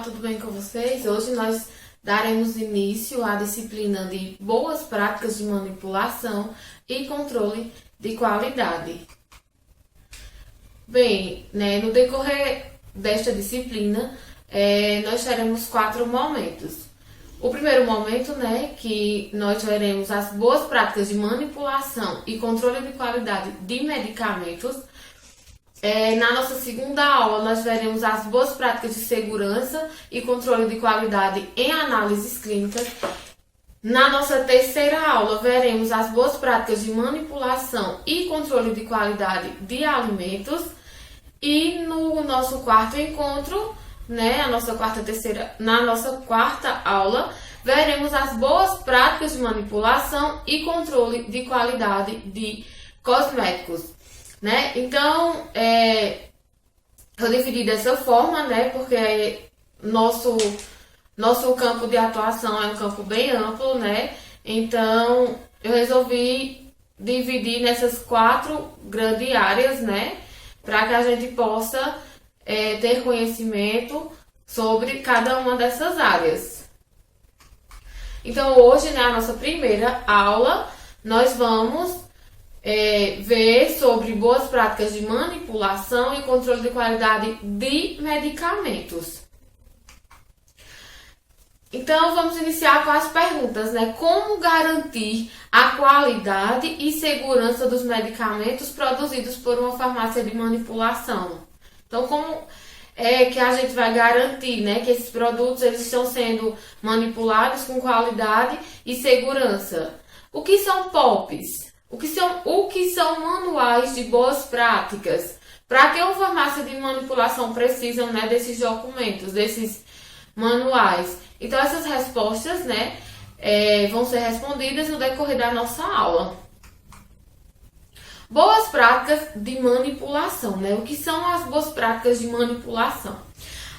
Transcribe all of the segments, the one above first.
tudo bem com vocês? Hoje nós daremos início à disciplina de boas práticas de manipulação e controle de qualidade. Bem, no decorrer desta disciplina, nós teremos 4 momentos. O primeiro momento, que nós veremos as boas práticas de manipulação e controle de qualidade de medicamentos. Na nossa segunda aula, nós veremos as boas práticas de segurança e controle de qualidade em análises clínicas. Na nossa terceira aula, veremos as boas práticas de manipulação e controle de qualidade de alimentos. E no nosso quarto encontro, na nossa quarta aula, veremos as boas práticas de manipulação e controle de qualidade de cosméticos. Então, eu dividi dessa forma, porque nosso campo de atuação é um campo bem amplo, Então, eu resolvi dividir nessas 4 grandes áreas, para que a gente possa ter conhecimento sobre cada uma dessas áreas. Então, hoje, na nossa primeira aula, nós vamos ver sobre boas práticas de manipulação e controle de qualidade de medicamentos. Então, vamos iniciar com as perguntas, Como garantir a qualidade e segurança dos medicamentos produzidos por uma farmácia de manipulação? Então, como é que a gente vai garantir, que esses produtos eles estão sendo manipulados com qualidade e segurança? O que são POPs? O que são manuais de boas práticas? Para que uma farmácia de manipulação precisam desses documentos, desses manuais? Então, essas respostas vão ser respondidas no decorrer da nossa aula. Boas práticas de manipulação. O que são as boas práticas de manipulação?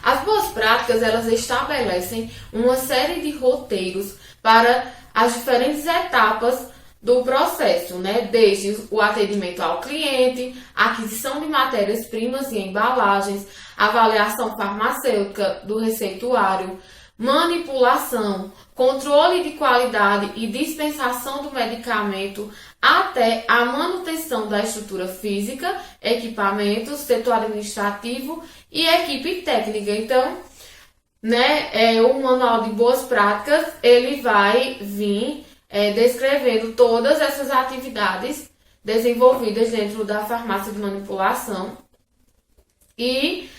As boas práticas, elas estabelecem uma série de roteiros para as diferentes etapas do processo, desde o atendimento ao cliente, aquisição de matérias-primas e embalagens, avaliação farmacêutica do receituário, manipulação, controle de qualidade e dispensação do medicamento, até a manutenção da estrutura física, equipamentos, setor administrativo e equipe técnica. Então, o manual de boas práticas, ele vai vir descrevendo todas essas atividades desenvolvidas dentro da farmácia de manipulação e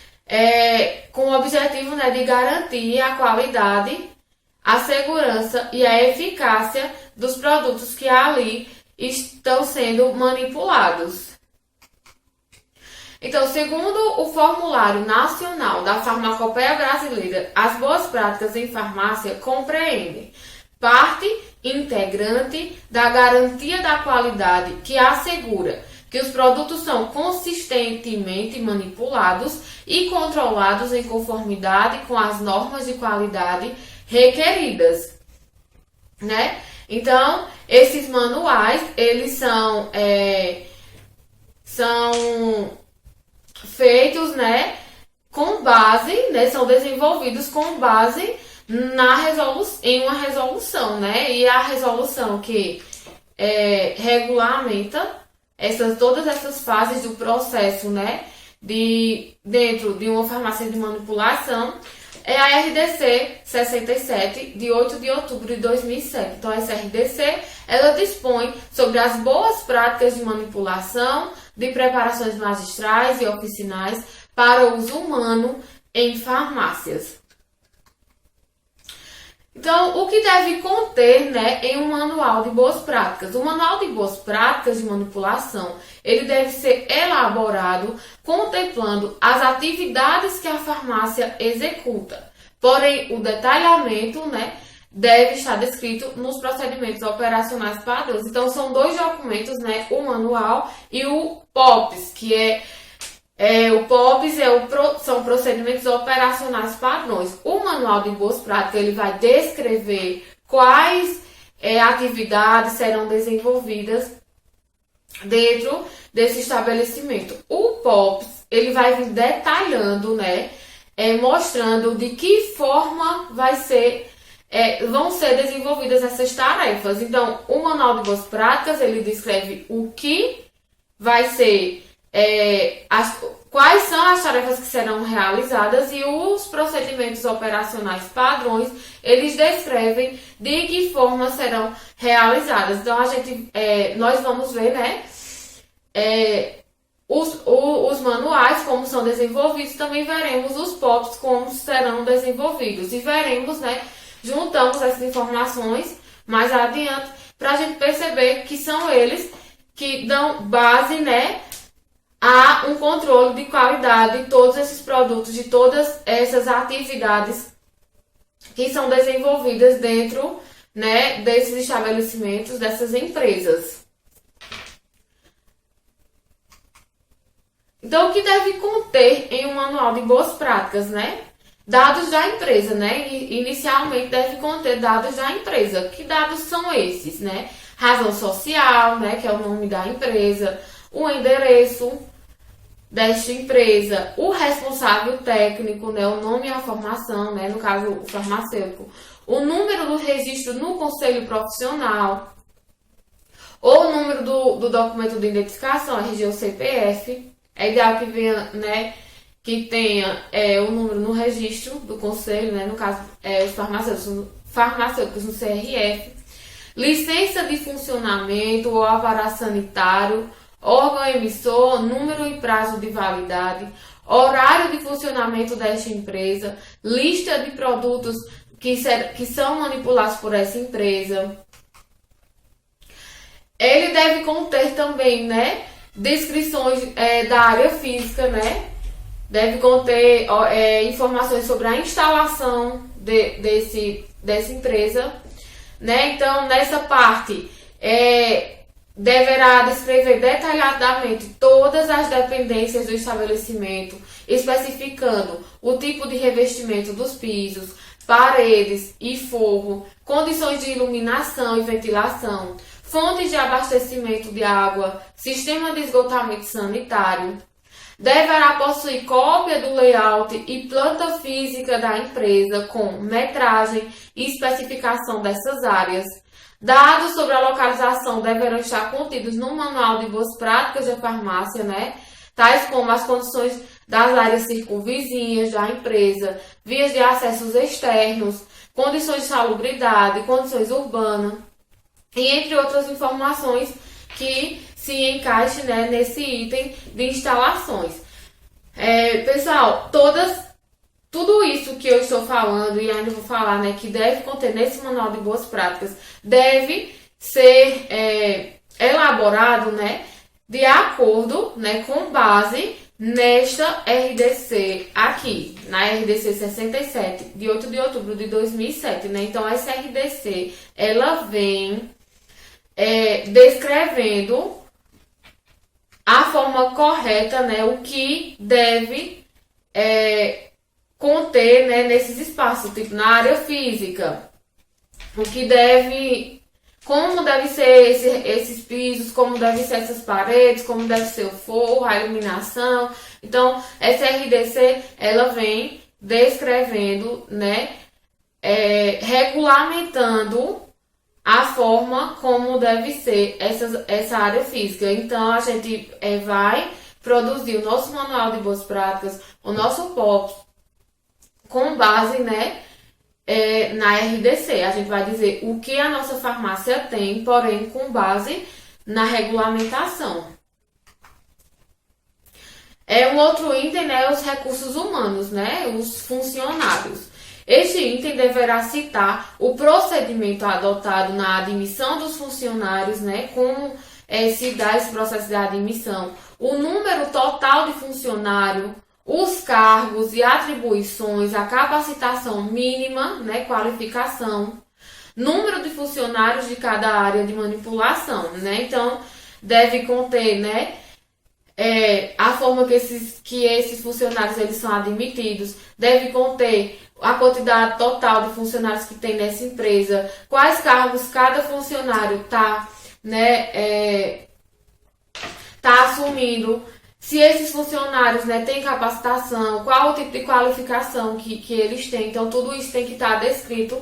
com o objetivo de garantir a qualidade, a segurança e a eficácia dos produtos que ali estão sendo manipulados. Então, segundo o Formulário Nacional da Farmacopeia Brasileira, as boas práticas em farmácia compreendem parte integrante da garantia da qualidade que assegura que os produtos são consistentemente manipulados e controlados em conformidade com as normas de qualidade requeridas, Então, esses manuais, eles são feitos, com base, são desenvolvidos com base em uma resolução, E a resolução que regulamenta todas essas fases do processo, dentro de uma farmácia de manipulação, é a RDC 67, de 8 de outubro de 2007. Então, essa RDC, ela dispõe sobre as boas práticas de manipulação de preparações magistrais e oficinais para uso humano em farmácias. Então, o que deve conter, em um manual de boas práticas? O manual de boas práticas de manipulação, ele deve ser elaborado contemplando as atividades que a farmácia executa. Porém, o detalhamento, deve estar descrito nos procedimentos operacionais padrões. Então, são 2 documentos, o manual e o POPs, que são procedimentos operacionais padrões. O manual de boas práticas, ele vai descrever quais atividades serão desenvolvidas dentro desse estabelecimento. O POPs, ele vai vir detalhando, mostrando de que forma vão ser desenvolvidas essas tarefas. Então, o manual de boas práticas, ele descreve o que vai ser, quais são as tarefas que serão realizadas, e os procedimentos operacionais padrões, eles descrevem de que forma serão realizadas. Então, nós vamos ver, né, os manuais, como são desenvolvidos, também veremos os POPs, como serão desenvolvidos, e veremos, né, juntamos essas informações mais adiante para a gente perceber que são eles que dão base, né, a um controle de qualidade de todos esses produtos, de todas essas atividades que são desenvolvidas dentro, né, desses estabelecimentos, dessas empresas. Então, o que deve conter em um manual de boas práticas, né? Dados da empresa, né? Inicialmente deve conter dados da empresa. Que dados são esses, né? Razão social, né? Que é o nome da empresa, o endereço desta empresa, o responsável técnico, né? O nome e a formação, né? No caso, o farmacêutico. O número do registro no conselho profissional, ou o número do documento de identificação, RG ou CPF. É ideal que venha, né? Que tenha o número no registro do conselho, né? No caso, os farmacêuticos no CRF, licença de funcionamento ou alvará sanitário, órgão emissor, número e prazo de validade, horário de funcionamento desta empresa, lista de produtos que são manipulados por essa empresa. Ele deve conter também, né, descrições da área física, né? Deve conter informações sobre a instalação dessa empresa, né? Então, nessa parte, deverá descrever detalhadamente todas as dependências do estabelecimento, especificando o tipo de revestimento dos pisos, paredes e forro, condições de iluminação e ventilação, fontes de abastecimento de água, sistema de esgotamento sanitário. Deverá possuir cópia do layout e planta física da empresa com metragem e especificação dessas áreas. Dados sobre a localização deverão estar contidos no manual de boas práticas de farmácia, né? Tais como as condições das áreas circunvizinhas da empresa, vias de acessos externos, condições de salubridade, condições urbanas, e entre outras informações que se encaixe, né, nesse item de instalações. Pessoal, tudo isso que eu estou falando e ainda vou falar, né, que deve conter nesse manual de boas práticas, deve ser elaborado, né, de acordo, né, com base nesta RDC aqui, na RDC 67, de 8 de outubro de 2007, né? Então, essa RDC, ela vem descrevendo a forma correta, né, o que deve conter, né, nesses espaços, tipo na área física, como deve ser esses pisos, como devem ser essas paredes, como deve ser o forro, a iluminação. Então, essa RDC, ela vem descrevendo, né, regulamentando a forma como deve ser essa área física. Então, a gente vai produzir o nosso manual de boas práticas, o nosso POP, com base, né, na RDC. A gente vai dizer o que a nossa farmácia tem, porém com base na regulamentação. Um outro item, né, os recursos humanos, né, os funcionários. Este item deverá citar o procedimento adotado na admissão dos funcionários, né, como se dá esse processo de admissão, o número total de funcionário, os cargos e atribuições, a capacitação mínima, né, qualificação, número de funcionários de cada área de manipulação, né? Então, deve conter, né, a forma que esses funcionários eles são admitidos, deve conter a quantidade total de funcionários que tem nessa empresa, quais cargos cada funcionário está, né, tá assumindo, se esses funcionários, né, têm capacitação, qual o tipo de qualificação que eles têm. Então, tudo isso tem que estar descrito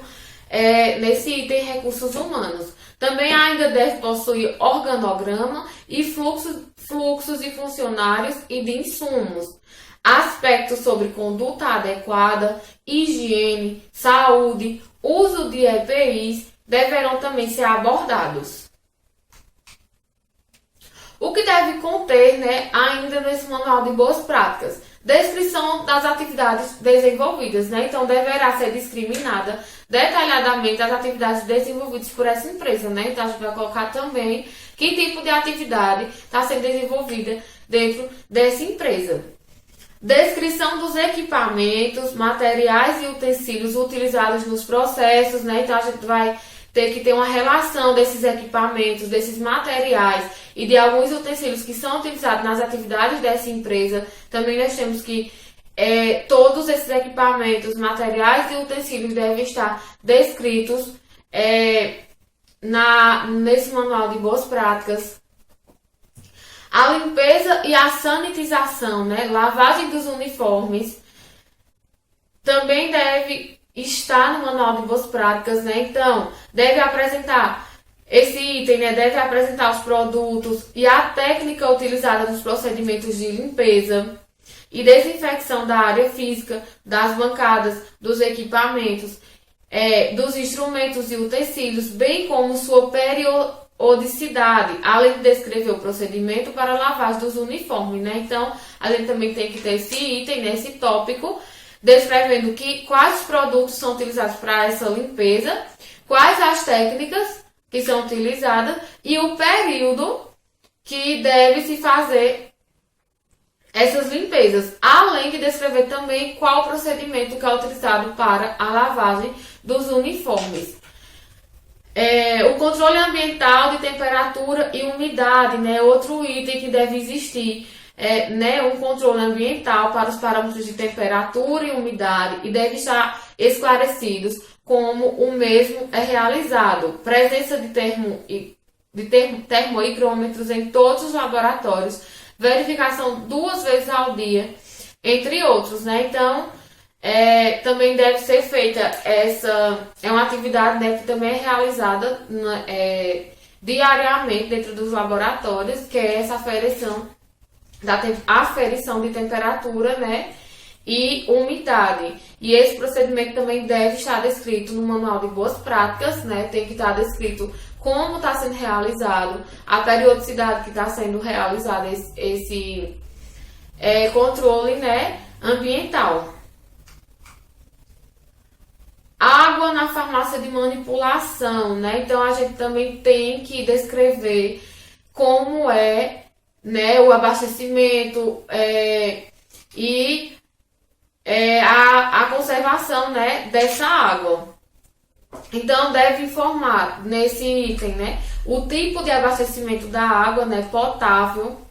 nesse item recursos humanos. Também ainda deve possuir organograma e fluxos de funcionários e de insumos. Aspectos sobre conduta adequada, higiene, saúde, uso de EPIs deverão também ser abordados. O que deve conter, né, ainda nesse manual de boas práticas? Descrição das atividades desenvolvidas, né? Então, deverá ser discriminada detalhadamente as atividades desenvolvidas por essa empresa, né? Então, a gente vai colocar também que tipo de atividade está sendo desenvolvida dentro dessa empresa. Descrição dos equipamentos, materiais e utensílios utilizados nos processos, né? Então, a gente vai ter que ter uma relação desses equipamentos, desses materiais e de alguns utensílios que são utilizados nas atividades dessa empresa. Também nós temos que todos esses equipamentos, materiais e utensílios devem estar descritos nesse manual de boas práticas. A limpeza e a sanitização, né? Lavagem dos uniformes, também deve estar no manual de boas práticas, né? Então, deve apresentar esse item, né? Deve apresentar os produtos e a técnica utilizada nos procedimentos de limpeza e desinfecção da área física, das bancadas, dos equipamentos, dos instrumentos e utensílios, bem como sua periodicidade, além de descrever o procedimento para a lavagem dos uniformes, né? Então, a gente também tem que ter esse item, né? Esse tópico, descrevendo quais produtos são utilizados para essa limpeza, quais as técnicas que são utilizadas e o período que deve se fazer essas limpezas, além de descrever também qual o procedimento que é utilizado para a lavagem dos uniformes. O controle ambiental de temperatura e umidade, né? Outro item que deve existir. Um controle ambiental para os parâmetros de temperatura e umidade e deve estar esclarecidos como o mesmo é realizado. Presença de termohigrômetros em todos os laboratórios, verificação 2 vezes ao dia, entre outros, né? Então, também deve ser feita uma atividade, né, que também é realizada diariamente dentro dos laboratórios, que é essa aferição de temperatura, né, e umidade. E esse procedimento também deve estar descrito no manual de boas práticas, né? Tem que estar descrito como está sendo realizado, a periodicidade que está sendo realizado esse controle, né, ambiental. Água na farmácia de manipulação, né? Então, a gente também tem que descrever como né, o abastecimento e a conservação, né, dessa água. Então, deve informar nesse item, né, o tipo de abastecimento da água, né, potável,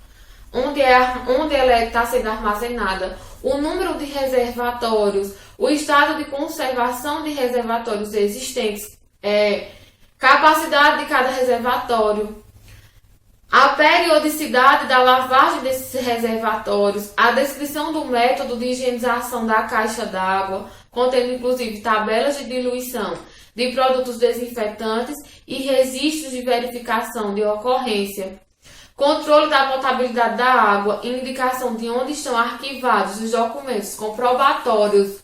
onde ela está sendo armazenada, o número de reservatórios, o estado de conservação de reservatórios existentes, capacidade de cada reservatório, a periodicidade da lavagem desses reservatórios, a descrição do método de higienização da caixa d'água, contendo inclusive tabelas de diluição de produtos desinfetantes e registros de verificação de ocorrência, controle da potabilidade da água e indicação de onde estão arquivados os documentos comprobatórios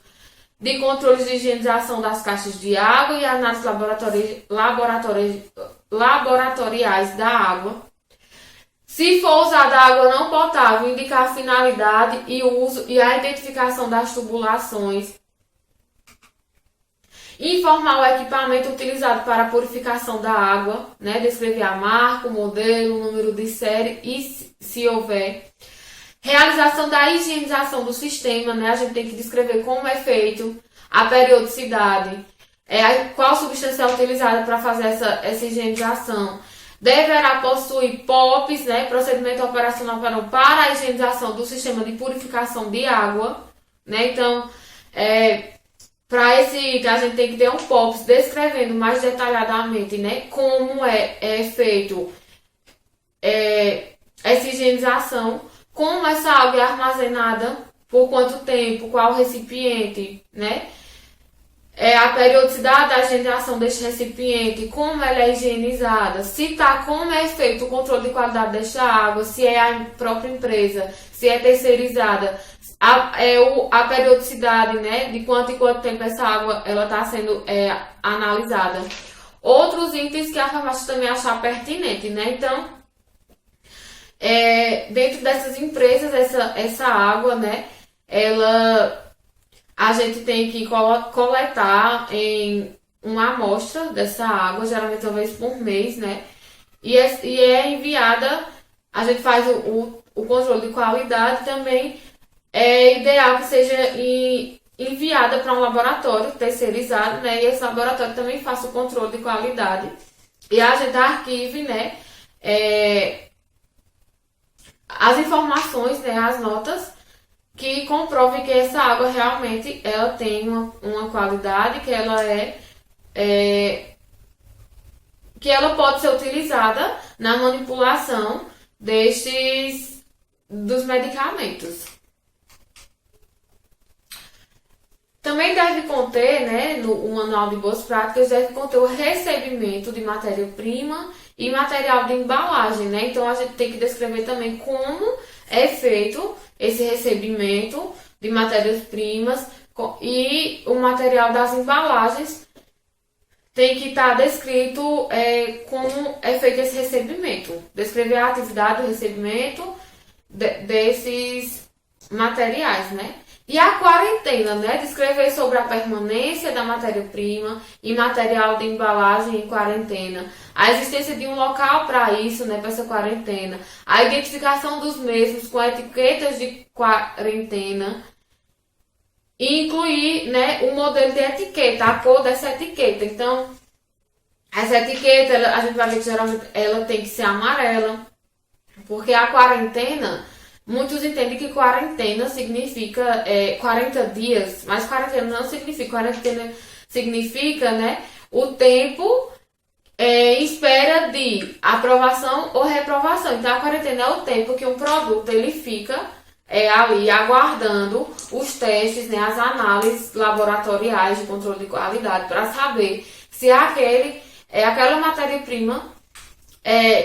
de controles de higienização das caixas de água e análises laboratoriais da água. Se for usada água não potável, indicar a finalidade e o uso e a identificação das tubulações. Informar o equipamento utilizado para a purificação da água, né? Descrever a marca, o modelo, o número de série e, se houver. Realização da higienização do sistema, né? A gente tem que descrever como é feito, a periodicidade, qual substância é utilizada para fazer essa higienização. Deverá possuir POPs, né, procedimento operacional para a higienização do sistema de purificação de água, né? Então, para esse item, a gente tem que ter um POPs descrevendo mais detalhadamente, né, como é feito essa higienização, como essa água é armazenada, por quanto tempo, qual recipiente, né? A periodicidade da higienização deste recipiente, como ela é higienizada, se tá, como é feito o controle de qualidade desta água, se é a própria empresa, se é terceirizada, a periodicidade, né, de quanto em quanto tempo essa água ela está sendo analisada. Outros itens que a farmácia também achar pertinente, né? Então, dentro dessas empresas, essa água, né, a gente tem que coletar em uma amostra dessa água, geralmente uma vez por mês, né? E é enviada, a gente faz o controle de qualidade também. É ideal que seja enviada para um laboratório terceirizado, né? E esse laboratório também faça o controle de qualidade. E a gente arquive, né? As informações, né? As notas que comprovem que essa água realmente ela tem uma qualidade, que ela que ela pode ser utilizada na manipulação dos medicamentos. Também deve conter, né, o Manual de Boas Práticas deve conter o recebimento de matéria-prima e material de embalagem, né? Então a gente tem que descrever também como é feito esse recebimento de matérias-primas e o material das embalagens tem que estar descrito como é feito esse recebimento. Descrever a atividade do recebimento desses materiais, né? E a quarentena, né? Descrever sobre a permanência da matéria-prima e material de embalagem em quarentena. A existência de um local para isso, né? Para essa quarentena. A identificação dos mesmos com etiquetas de quarentena. E incluir, né, o modelo de etiqueta, a cor dessa etiqueta. Então, essa etiqueta, a gente vai ver que geralmente ela tem que ser amarela. Porque a quarentena... Muitos entendem que quarentena significa 40 dias, mas quarentena não significa. Quarentena significa, né, o tempo em espera de aprovação ou reprovação. Então, a quarentena é o tempo que um produto ele fica ali aguardando os testes, né, as análises laboratoriais de controle de qualidade para saber se aquela matéria-prima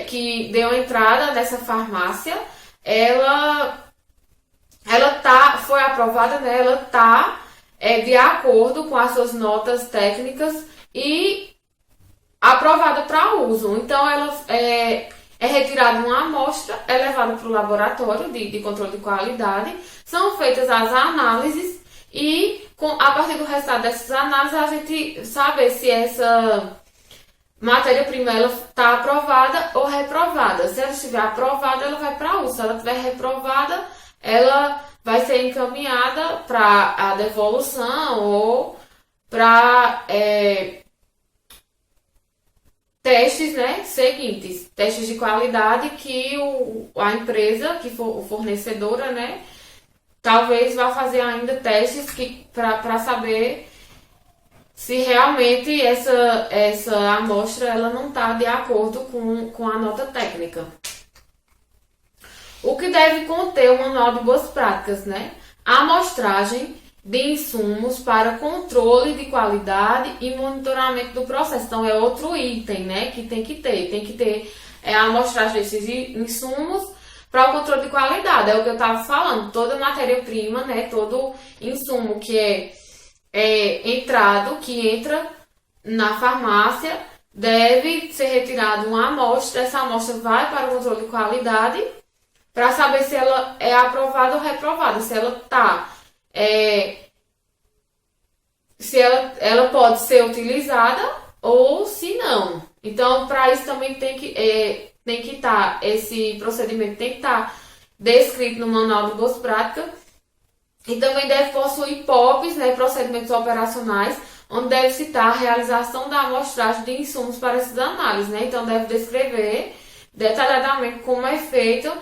que deu entrada nessa farmácia foi aprovada, né? Ela está de acordo com as suas notas técnicas e aprovada para uso. Então, ela é retirada uma amostra, é levada para o laboratório de controle de qualidade, são feitas as análises e, a partir do resultado dessas análises, a gente sabe se essa matéria-prima ela está aprovada ou reprovada. Se ela estiver aprovada, ela vai para uso. Se ela estiver reprovada, ela vai ser encaminhada para a devolução ou para testes, né, seguintes. Testes de qualidade que a empresa, que for o fornecedora, né, talvez vá fazer ainda testes para saber se realmente essa amostra ela não está de acordo com a nota técnica. O que deve conter o Manual de Boas Práticas, né? A amostragem de insumos para controle de qualidade e monitoramento do processo. Então, é outro item, né, que tem que ter. Tem que ter a amostragem desses insumos para o controle de qualidade. É o que eu estava falando. Toda matéria-prima, né, todo insumo que que entra na farmácia, deve ser retirada uma amostra. Essa amostra vai para o controle de qualidade para saber se ela é aprovada ou reprovada, se ela está se ela pode ser utilizada ou se não. Então, para isso também tem que estar, esse procedimento tem que estar descrito no Manual de Boas Práticas. E também deve possuir POPs, né, procedimentos operacionais, onde deve citar a realização da amostragem de insumos para essas análises, né? Então, deve descrever detalhadamente como é feita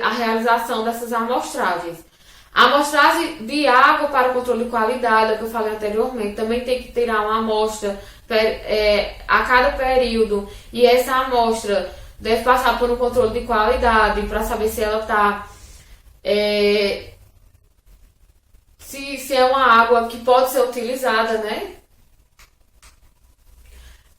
a realização dessas amostragens. A amostragem de água para controle de qualidade, que eu falei anteriormente, também tem que tirar uma amostra a cada período. E essa amostra deve passar por um controle de qualidade para saber se ela está se é uma água que pode ser utilizada, né?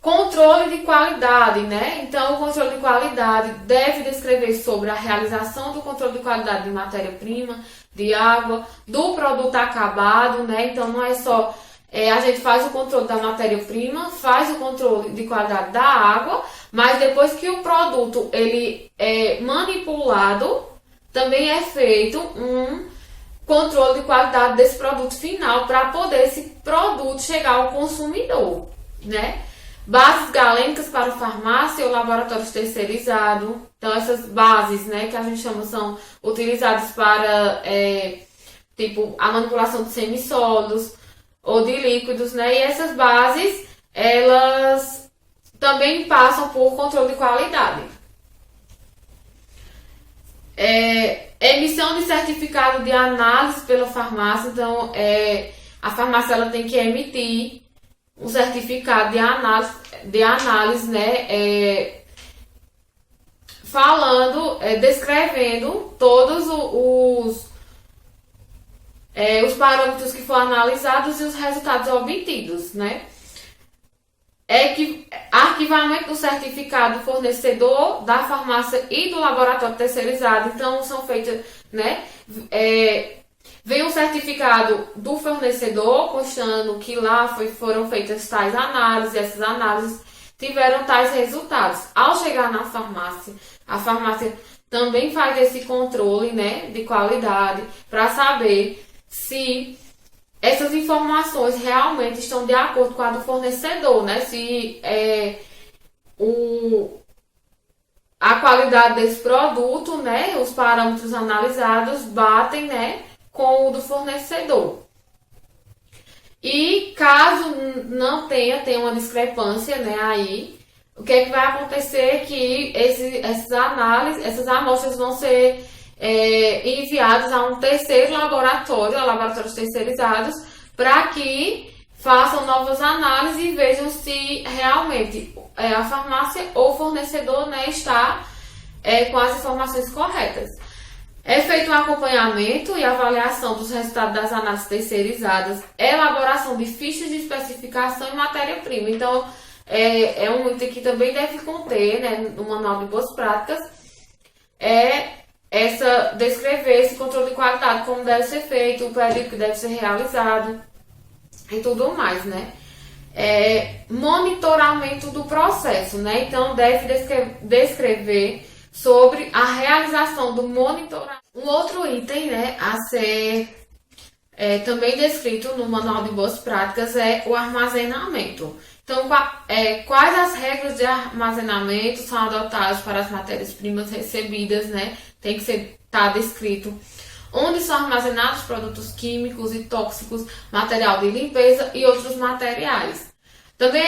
Controle de qualidade, né? Então, o controle de qualidade deve descrever sobre a realização do controle de qualidade de matéria-prima, de água, do produto acabado, né? Então, não é só a gente faz o controle da matéria-prima, faz o controle de qualidade da água, mas depois que o produto ele é manipulado, também é feito um controle de qualidade desse produto final para poder esse produto chegar ao consumidor, né? Bases galênicas para farmácia ou laboratórios terceirizados. Então, essas bases, né, que a gente chama, são utilizadas para, tipo, a manipulação de semissólidos ou de líquidos, né? E essas bases, elas também passam por controle de qualidade. Emissão de certificado de análise pela farmácia. Então, a farmácia ela tem que emitir um certificado de análise, né, falando, descrevendo todos os parâmetros que foram analisados e os resultados obtidos, né. Arquivamento do certificado do fornecedor, da farmácia e do laboratório terceirizado. Então, são feitas, né, vem um certificado do fornecedor, constando que lá foram feitas tais análises, essas análises tiveram tais resultados. Ao chegar na farmácia, a farmácia também faz esse controle, né, de qualidade para saber se essas informações realmente estão de acordo com a do fornecedor, né, se a qualidade desse produto, né, os parâmetros analisados batem, né, com o do fornecedor. E caso não tenha uma discrepância, né, aí, o que é que vai acontecer é que essas amostras vão ser enviadas a um terceiro laboratório, a laboratórios terceirizados, para que façam novas análises e vejam se realmente a farmácia ou fornecedor, né, está com as informações corretas. É feito um acompanhamento e avaliação dos resultados das análises terceirizadas, elaboração de fichas de especificação e matéria-prima. Então, é um item que também deve conter, né, no manual de boas práticas, descrever esse controle de qualidade, como deve ser feito, o período que deve ser realizado e tudo mais, né? Monitoramento do processo, né? Então, deve descrever sobre a realização do monitoramento. Um outro item, né, a ser também descrito no Manual de Boas Práticas é o armazenamento. Então, quais as regras de armazenamento são adotadas para as matérias-primas recebidas, né? Tem que estar descrito onde são armazenados produtos químicos e tóxicos, material de limpeza e outros materiais. Também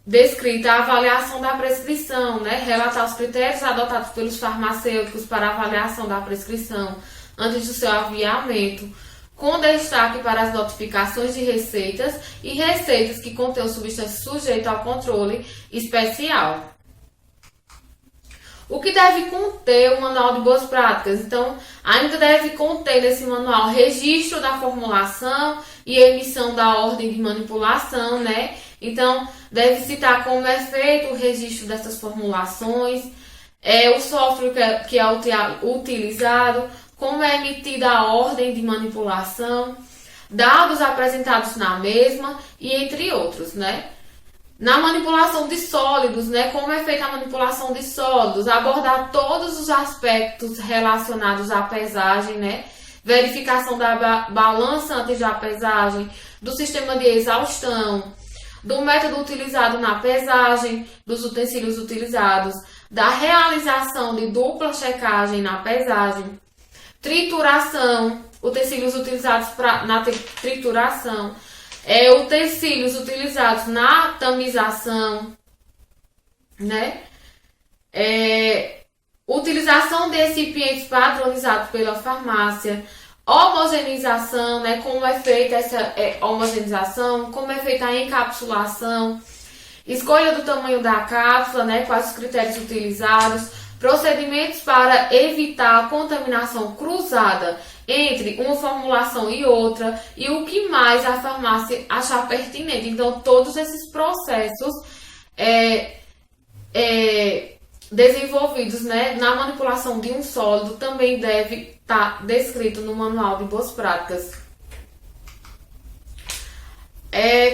descrita a avaliação da prescrição, né? Relatar os critérios adotados pelos farmacêuticos para a avaliação da prescrição antes do seu enviamento, com destaque para as notificações de receitas e receitas que contêm substâncias sujeitas ao controle especial. O que deve conter o Manual de Boas Práticas? Então, ainda deve conter nesse manual registro da formulação e emissão da ordem de manipulação, né? Então, deve citar como é feito o registro dessas formulações, o software que é utilizado, como é emitida a ordem de manipulação, dados apresentados na mesma e entre outros, né? Na manipulação de sólidos, né? Como é feita a manipulação de sólidos, abordar todos os aspectos relacionados à pesagem, né? Verificação da balança antes da pesagem, do sistema de exaustão, do método utilizado na pesagem, dos utensílios utilizados, da realização de dupla checagem na pesagem, trituração, utensílios utilizados na trituração, utensílios utilizados na tamização, né? Utilização de recipientes padronizados pela farmácia, homogeneização, né? Como é feita essa homogeneização, como é feita a encapsulação, escolha do tamanho da cápsula, né? Quais os critérios utilizados, procedimentos para evitar a contaminação cruzada entre uma formulação e outra, e o que mais a farmácia achar pertinente. Então, todos esses processos desenvolvidos, né, na manipulação de um sólido também deve estar descrito no Manual de Boas Práticas.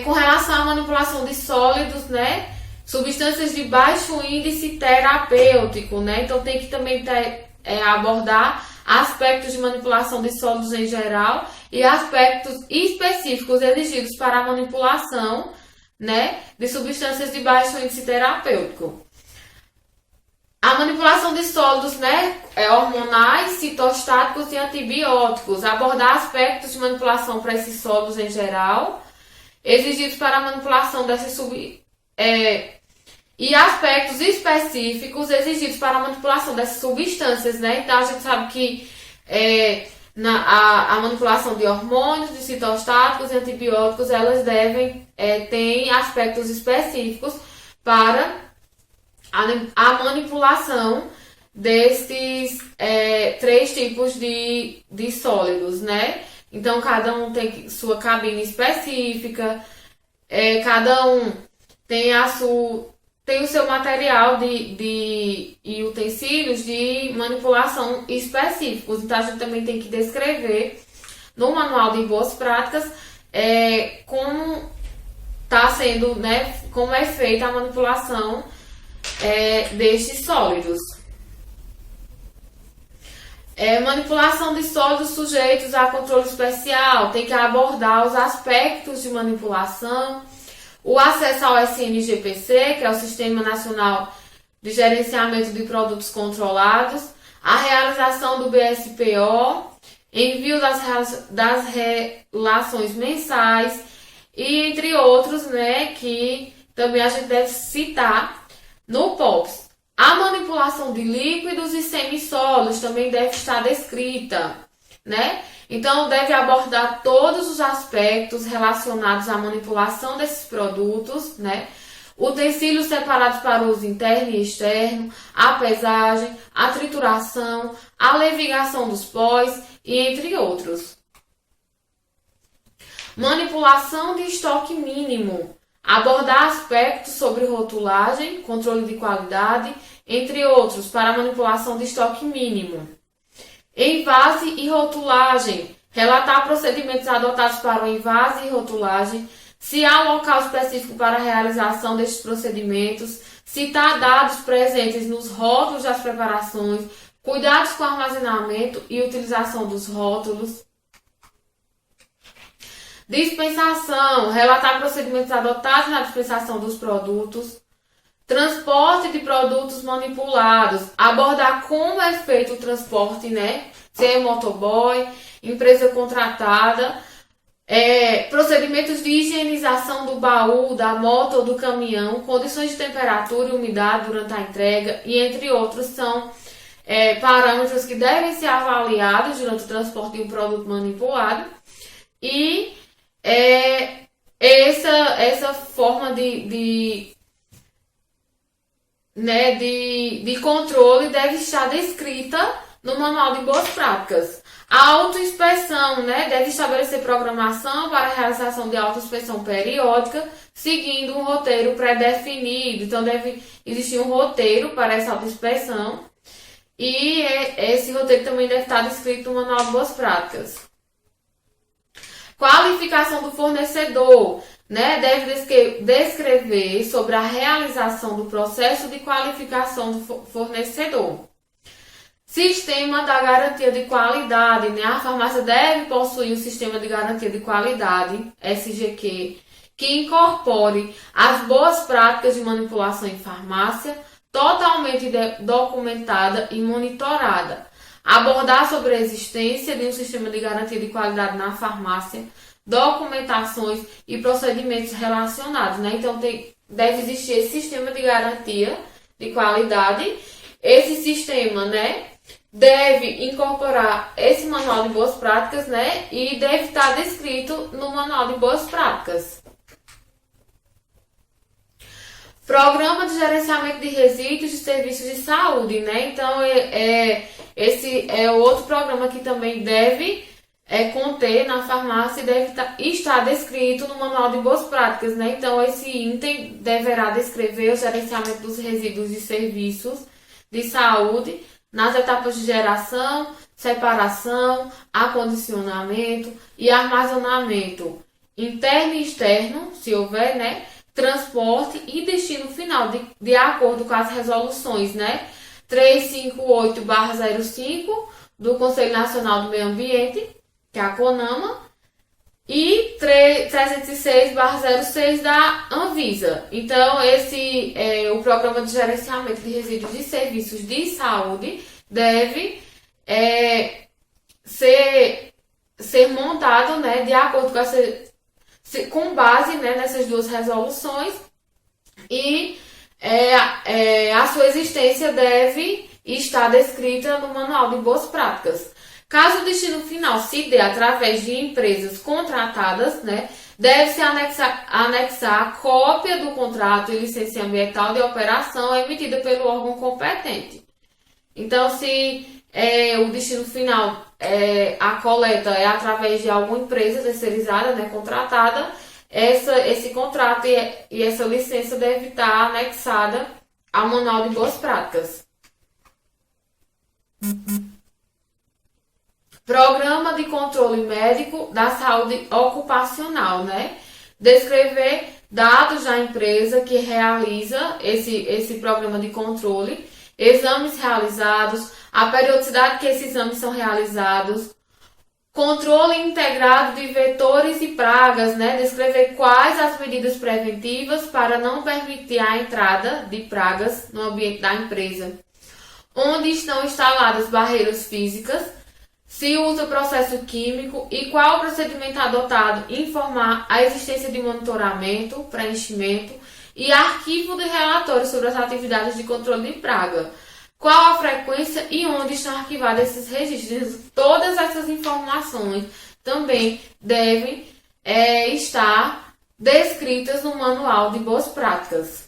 Com relação à manipulação de sólidos, né, substâncias de baixo índice terapêutico, né, então tem que também abordar aspectos de manipulação de sólidos em geral e aspectos específicos exigidos para a manipulação, né, de substâncias de baixo índice terapêutico. A manipulação de sólidos, né, hormonais, citostáticos e antibióticos, abordar aspectos de manipulação para esses sólidos em geral, exigidos para a manipulação dessas e aspectos específicos exigidos para a manipulação dessas substâncias, né? Então a gente sabe que a manipulação de hormônios, de citostáticos e antibióticos, elas têm aspectos específicos para a manipulação desses 3 tipos de sólidos, né? Então, cada um tem sua cabine específica, cada um tem o seu material e utensílios de manipulação específicos. Então, a gente também tem que descrever no Manual de Boas Práticas como está sendo, né, como é feita a manipulação destes sólidos. Manipulação de sólidos sujeitos a controle especial, tem que abordar os aspectos de manipulação, o acesso ao SNGPC, que é o Sistema Nacional de Gerenciamento de Produtos Controlados, a realização do BSPO, envio das relações mensais e entre outros, né, que também a gente deve citar no POPs. A manipulação de líquidos e semissólidos também deve estar descrita, né? Então, deve abordar todos os aspectos relacionados à manipulação desses produtos, né? Utensílios separados para uso interno e externo, a pesagem, a trituração, a levigação dos pós e entre outros. Manipulação de estoque mínimo. Abordar aspectos sobre rotulagem, controle de qualidade, entre outros, para a manipulação de estoque mínimo. Envase e rotulagem. Relatar procedimentos adotados para o envase e rotulagem, se há local específico para a realização destes procedimentos, citar dados presentes nos rótulos das preparações, cuidados com o armazenamento e utilização dos rótulos. Dispensação, relatar procedimentos adotados na dispensação dos produtos. Transporte de produtos manipulados, abordar como é feito o transporte, né? Se é motoboy, empresa contratada. Procedimentos de higienização do baú, da moto ou do caminhão, condições de temperatura e umidade durante a entrega e entre outros são parâmetros que devem ser avaliados durante o transporte de um produto manipulado. E essa forma de controle deve estar descrita no Manual de Boas Práticas. A autoinspeção, né, deve estabelecer programação para a realização de autoinspeção periódica, seguindo um roteiro pré-definido. Então, deve existir um roteiro para essa autoinspeção. E esse roteiro também deve estar descrito no Manual de Boas Práticas. Qualificação do fornecedor, né? Deve descrever sobre a realização do processo de qualificação do fornecedor. Sistema da garantia de qualidade, né? A farmácia deve possuir um sistema de garantia de qualidade, SGQ, que incorpore as boas práticas de manipulação em farmácia, totalmente documentada e monitorada. Abordar sobre a existência de um sistema de garantia de qualidade na farmácia, documentações e procedimentos relacionados, né? Então, deve existir esse sistema de garantia de qualidade. Esse sistema, né, deve incorporar esse Manual de Boas Práticas, né? E deve estar descrito no Manual de Boas Práticas. Programa de gerenciamento de resíduos de serviços de saúde, né? Então, esse é outro programa que também deve conter na farmácia e deve estar descrito no Manual de Boas Práticas, né? Então, esse item deverá descrever o gerenciamento dos resíduos de serviços de saúde nas etapas de geração, separação, acondicionamento e armazenamento interno e externo, se houver, né? Transporte e destino final, de acordo com as resoluções, né? 358/05 do Conselho Nacional do Meio Ambiente, que é a CONAMA, e 306/06 da Anvisa. Então, esse o Programa de Gerenciamento de Resíduos de Serviços de Saúde deve ser montado, né, de acordo com base, né, nessas duas resoluções, e a sua existência deve estar descrita no Manual de Boas Práticas. Caso o destino final se dê através de empresas contratadas, né, deve-se anexar a cópia do contrato e licença ambiental de operação emitida pelo órgão competente. Então, se o destino final, a coleta é através de alguma empresa terceirizada, né, contratada, esse contrato e essa licença deve estar anexada ao Manual de Boas Práticas. Programa de controle médico da saúde ocupacional, né? Descrever dados da empresa que realiza esse programa de controle, exames realizados, a periodicidade que esses exames são realizados, controle integrado de vetores e pragas, né? Descrever quais as medidas preventivas para não permitir a entrada de pragas no ambiente da empresa, onde estão instaladas barreiras físicas, se usa processo químico e qual o procedimento adotado, informar a existência de monitoramento, preenchimento e arquivo de relatórios sobre as atividades de controle de praga, qual a frequência e onde estão arquivados esses registros. Todas essas informações também devem estar descritas no Manual de Boas Práticas.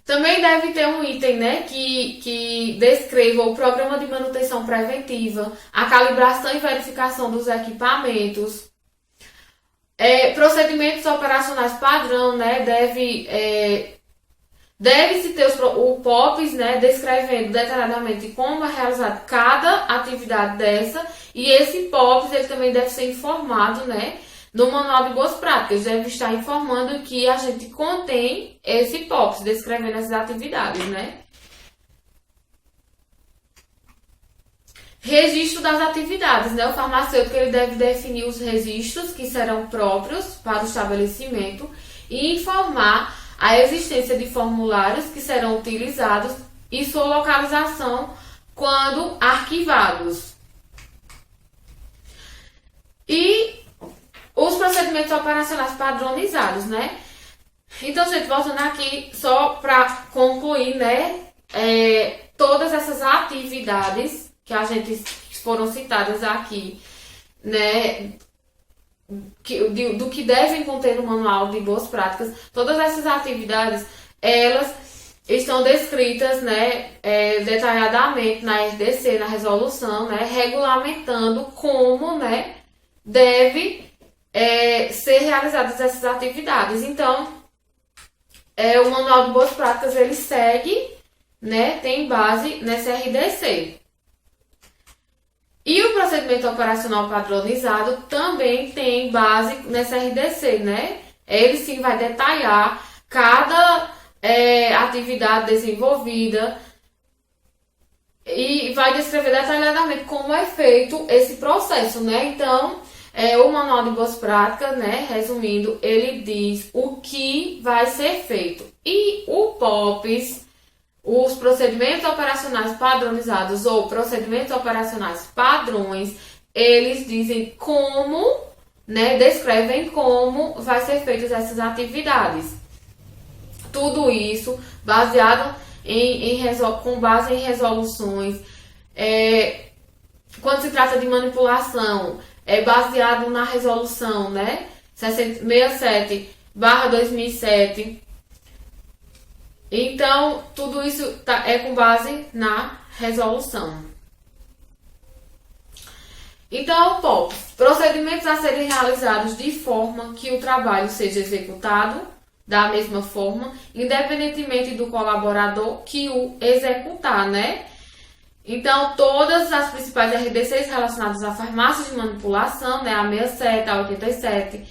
Também deve ter um item, né, que descreva o programa de manutenção preventiva, a calibração e verificação dos equipamentos, procedimentos operacionais padrão, né, deve-se ter o POPs, né, descrevendo detalhadamente como é realizada cada atividade dessa, e esse POPs ele também deve ser informado, né, no Manual de Boas Práticas. Deve estar informando que a gente contém esse POPs, descrevendo essas atividades, né. Registro das atividades, né, o farmacêutico ele deve definir os registros que serão próprios para o estabelecimento e informar a existência de formulários que serão utilizados e sua localização quando arquivados. E os procedimentos operacionais padronizados, né? Então, gente, voltando aqui só para concluir, né? Todas essas atividades que a gente foram citadas aqui, né? Do que devem conter no Manual de Boas Práticas, todas essas atividades, elas estão descritas, né, detalhadamente na RDC, na resolução, né, regulamentando como, né, deve ser realizadas essas atividades. Então, o Manual de Boas Práticas, ele segue, né, tem base nessa RDC. E o procedimento operacional padronizado também tem base nessa RDC, né? Ele sim vai detalhar cada atividade desenvolvida e vai descrever detalhadamente como é feito esse processo, né? Então, o Manual de Boas Práticas, né, resumindo, ele diz o que vai ser feito. E o POPs, os procedimentos operacionais padronizados ou procedimentos operacionais padrões, eles dizem como, né, descrevem como vai ser feitas essas atividades. Tudo isso baseado com base em resoluções. Quando se trata de manipulação, é baseado na resolução, né, 67/2007, Então, tudo isso é com base na resolução. Então, POPs, procedimentos a serem realizados de forma que o trabalho seja executado da mesma forma, independentemente do colaborador que o executar, né? Então, todas as principais RDCs relacionadas a farmácias de manipulação, né, a 67, a 87,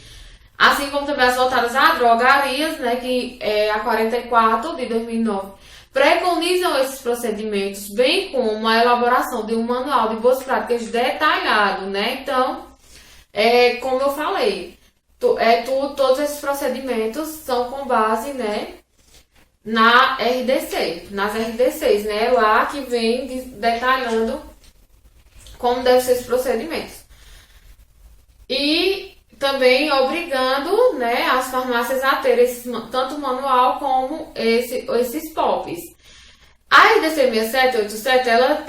assim como também as voltadas a drogarias, né, que é a 44 de 2009, preconizam esses procedimentos, bem como a elaboração de um manual de boas práticas detalhado, né? Então, como eu falei, todos esses procedimentos são com base, né, na RDC, nas RDCs, né? Lá que vem detalhando como devem ser esses procedimentos. E também obrigando, né, as farmácias a ter tanto manual como esses POPs. A RDC 6787, ela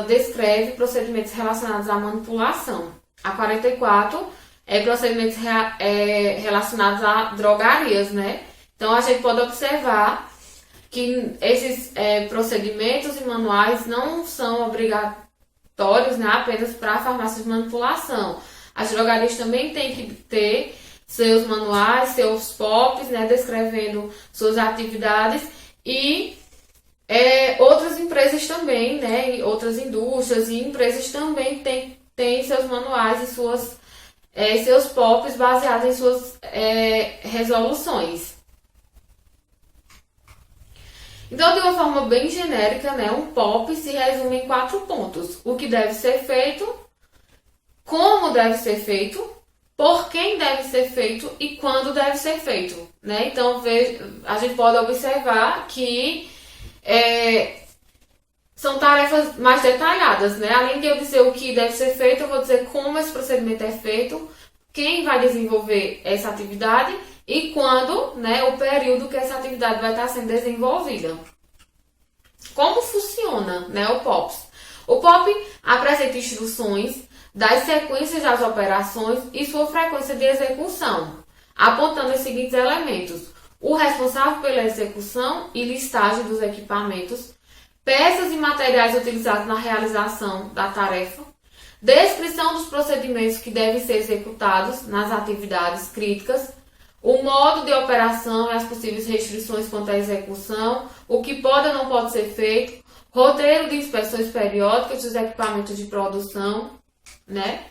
descreve procedimentos relacionados à manipulação. A 44 é procedimentos relacionados a drogarias, né? Então, a gente pode observar que esses procedimentos e manuais não são obrigatórios, né, apenas para farmácias de manipulação. As drogarias também têm que ter seus manuais, seus POPs, né, descrevendo suas atividades e outras empresas também, né, outras indústrias e empresas também têm seus manuais e seus POPs baseados em suas resoluções. Então, de uma forma bem genérica, né, um POP se resume em 4 pontos. O que deve ser feito, como deve ser feito, por quem deve ser feito e quando deve ser feito, né? Então, a gente pode observar que são tarefas mais detalhadas, né? Além de eu dizer o que deve ser feito, eu vou dizer como esse procedimento é feito, quem vai desenvolver essa atividade e quando, né, o período que essa atividade vai estar sendo desenvolvida. Como funciona, né, o POPs? O POP apresenta instruções das sequências das operações e sua frequência de execução, apontando os seguintes elementos: o responsável pela execução e listagem dos equipamentos, peças e materiais utilizados na realização da tarefa, descrição dos procedimentos que devem ser executados nas atividades críticas, o modo de operação e as possíveis restrições quanto à execução, o que pode ou não pode ser feito, roteiro de inspeções periódicas dos equipamentos de produção, né?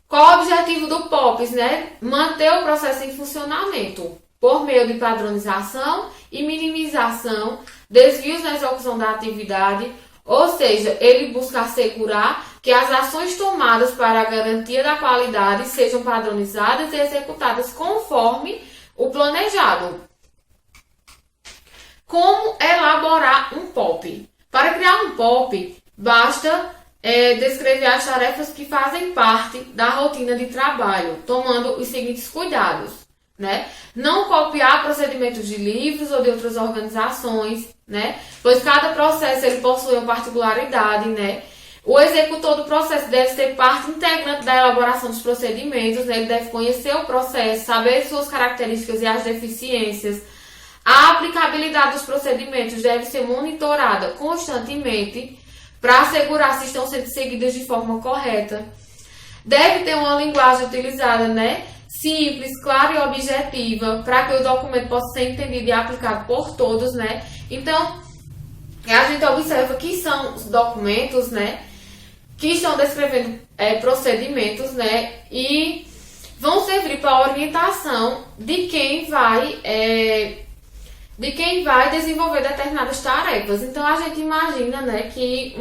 Qual o objetivo do POPs, né? Manter o processo em funcionamento por meio de padronização e minimização, desvios na execução da atividade, ou seja, ele busca assegurar que as ações tomadas para a garantia da qualidade sejam padronizadas e executadas conforme o planejado. Como elaborar um POP? Para criar um POP, basta descrever as tarefas que fazem parte da rotina de trabalho, tomando os seguintes cuidados, né? Não copiar procedimentos de livros ou de outras organizações, né? Pois cada processo ele possui uma particularidade, né? O executor do processo deve ser parte integrante da elaboração dos procedimentos, né? Ele deve conhecer o processo, saber suas características e as deficiências. A aplicabilidade dos procedimentos deve ser monitorada constantemente para assegurar se estão sendo seguidas de forma correta. Deve ter uma linguagem utilizada, né, simples, clara e objetiva, para que o documento possa ser entendido e aplicado por todos, né? Então, a gente observa que são os documentos, né, que estão descrevendo procedimentos, né, e vão servir para orientação de quem vai desenvolver determinadas tarefas. Então, a gente imagina, né, que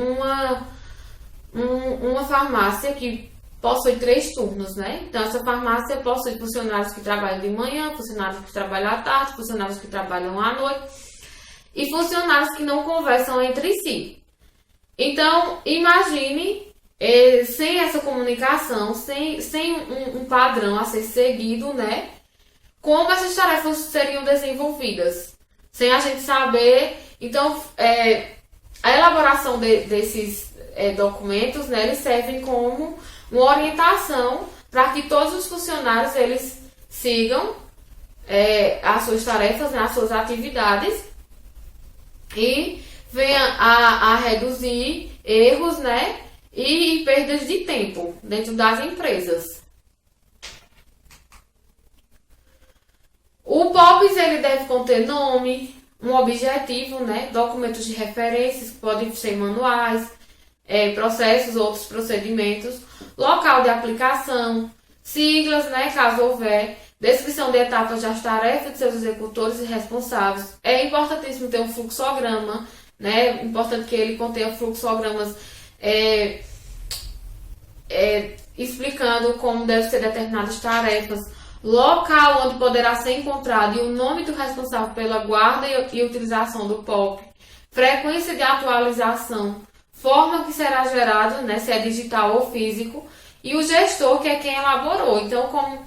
uma farmácia que possui 3 turnos, né? Então, essa farmácia possui funcionários que trabalham de manhã, funcionários que trabalham à tarde, funcionários que trabalham à noite e funcionários que não conversam entre si. Então, imagine, sem essa comunicação, sem um padrão a ser seguido, né? Como essas tarefas seriam desenvolvidas, sem a gente saber. Então, a elaboração desses documentos, né, eles servem como uma orientação para que todos os funcionários eles sigam as suas tarefas, né, as suas atividades, e venha a reduzir erros, né, e perdas de tempo dentro das empresas. O POPs ele deve conter nome, um objetivo, né, documentos de referências, que podem ser manuais, processos, outros procedimentos, local de aplicação, siglas, né, caso houver, descrição de etapas das tarefas de seus executores e responsáveis. É importantíssimo ter um fluxograma, né, importante que ele contenha fluxogramas explicando como devem ser determinadas tarefas, local onde poderá ser encontrado e o nome do responsável pela guarda e utilização do POP, frequência de atualização, forma que será gerado, né, se é digital ou físico, e o gestor, que é quem elaborou. Então, como